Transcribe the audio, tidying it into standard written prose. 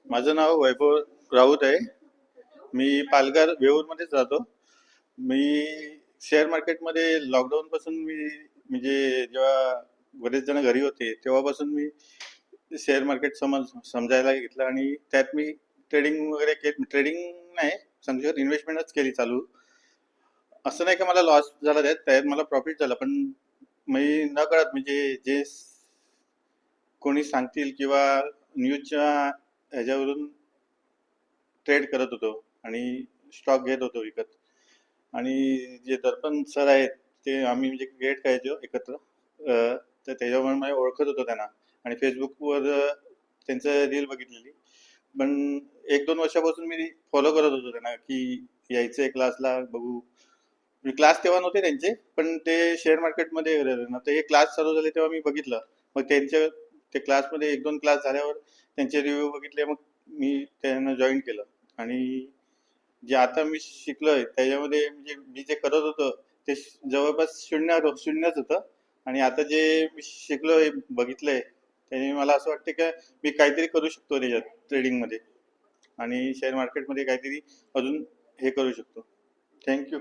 माझं नाव वैभव राऊत आहे. मी पालघर वेऊरमध्येच राहतो. मी शेअर मार्केटमध्ये लॉकडाऊनपासून म्हणजे जेव्हा बरेच जण घरी होते तेव्हापासून मी शेअर मार्केट समजायला घेतलं आणि त्यात मी ट्रेडिंग वगैरे केली. ट्रेडिंग नाही, समजा इन्व्हेस्टमेंटच केली चालू. असं नाही का मला लॉस झाला त्यात मला प्रॉफिट झाला, पण मी न कळत म्हणजे जे कोणी सांगतील किंवा न्यूजच्या ह्याच्यावरून ट्रेड करत होतो आणि स्टॉक घेत होतो विकत. आणि जे दर्पण सर आहेत ते आम्ही म्हणजे क्रिएट करायचो एकत्र. तर त्याच्यामुळे मी ओळखत होतो त्यांना आणि फेसबुकवर त्यांचं रील बघितलेली. पण 1-2 वर्षापासून मी फॉलो करत होतो त्यांना, की यायचंय क्लासला बघू. क्लास तेव्हा नव्हते त्यांचे, पण ते शेअर मार्केटमध्ये ना, तर हे क्लास चालू झाले तेव्हा मी बघितलं. मग त्यांच्या ते क्लासमध्ये 1-2 क्लास झाल्यावर त्यांचे रिव्ह्यू बघितले, मग मी त्यांना जॉईन केलं. आणि जे आता मी शिकलोय त्याच्यामध्ये म्हणजे मी जे करत होतो ते जवळपास शून्यच होतं. आणि आता जे मी शिकलोय बघितलंय त्याने मला असं वाटतं की मी काहीतरी करू शकतो त्याच्यात ट्रेडिंगमध्ये आणि शेअर मार्केटमध्ये काहीतरी अजून हे करू शकतो. थँक्यू.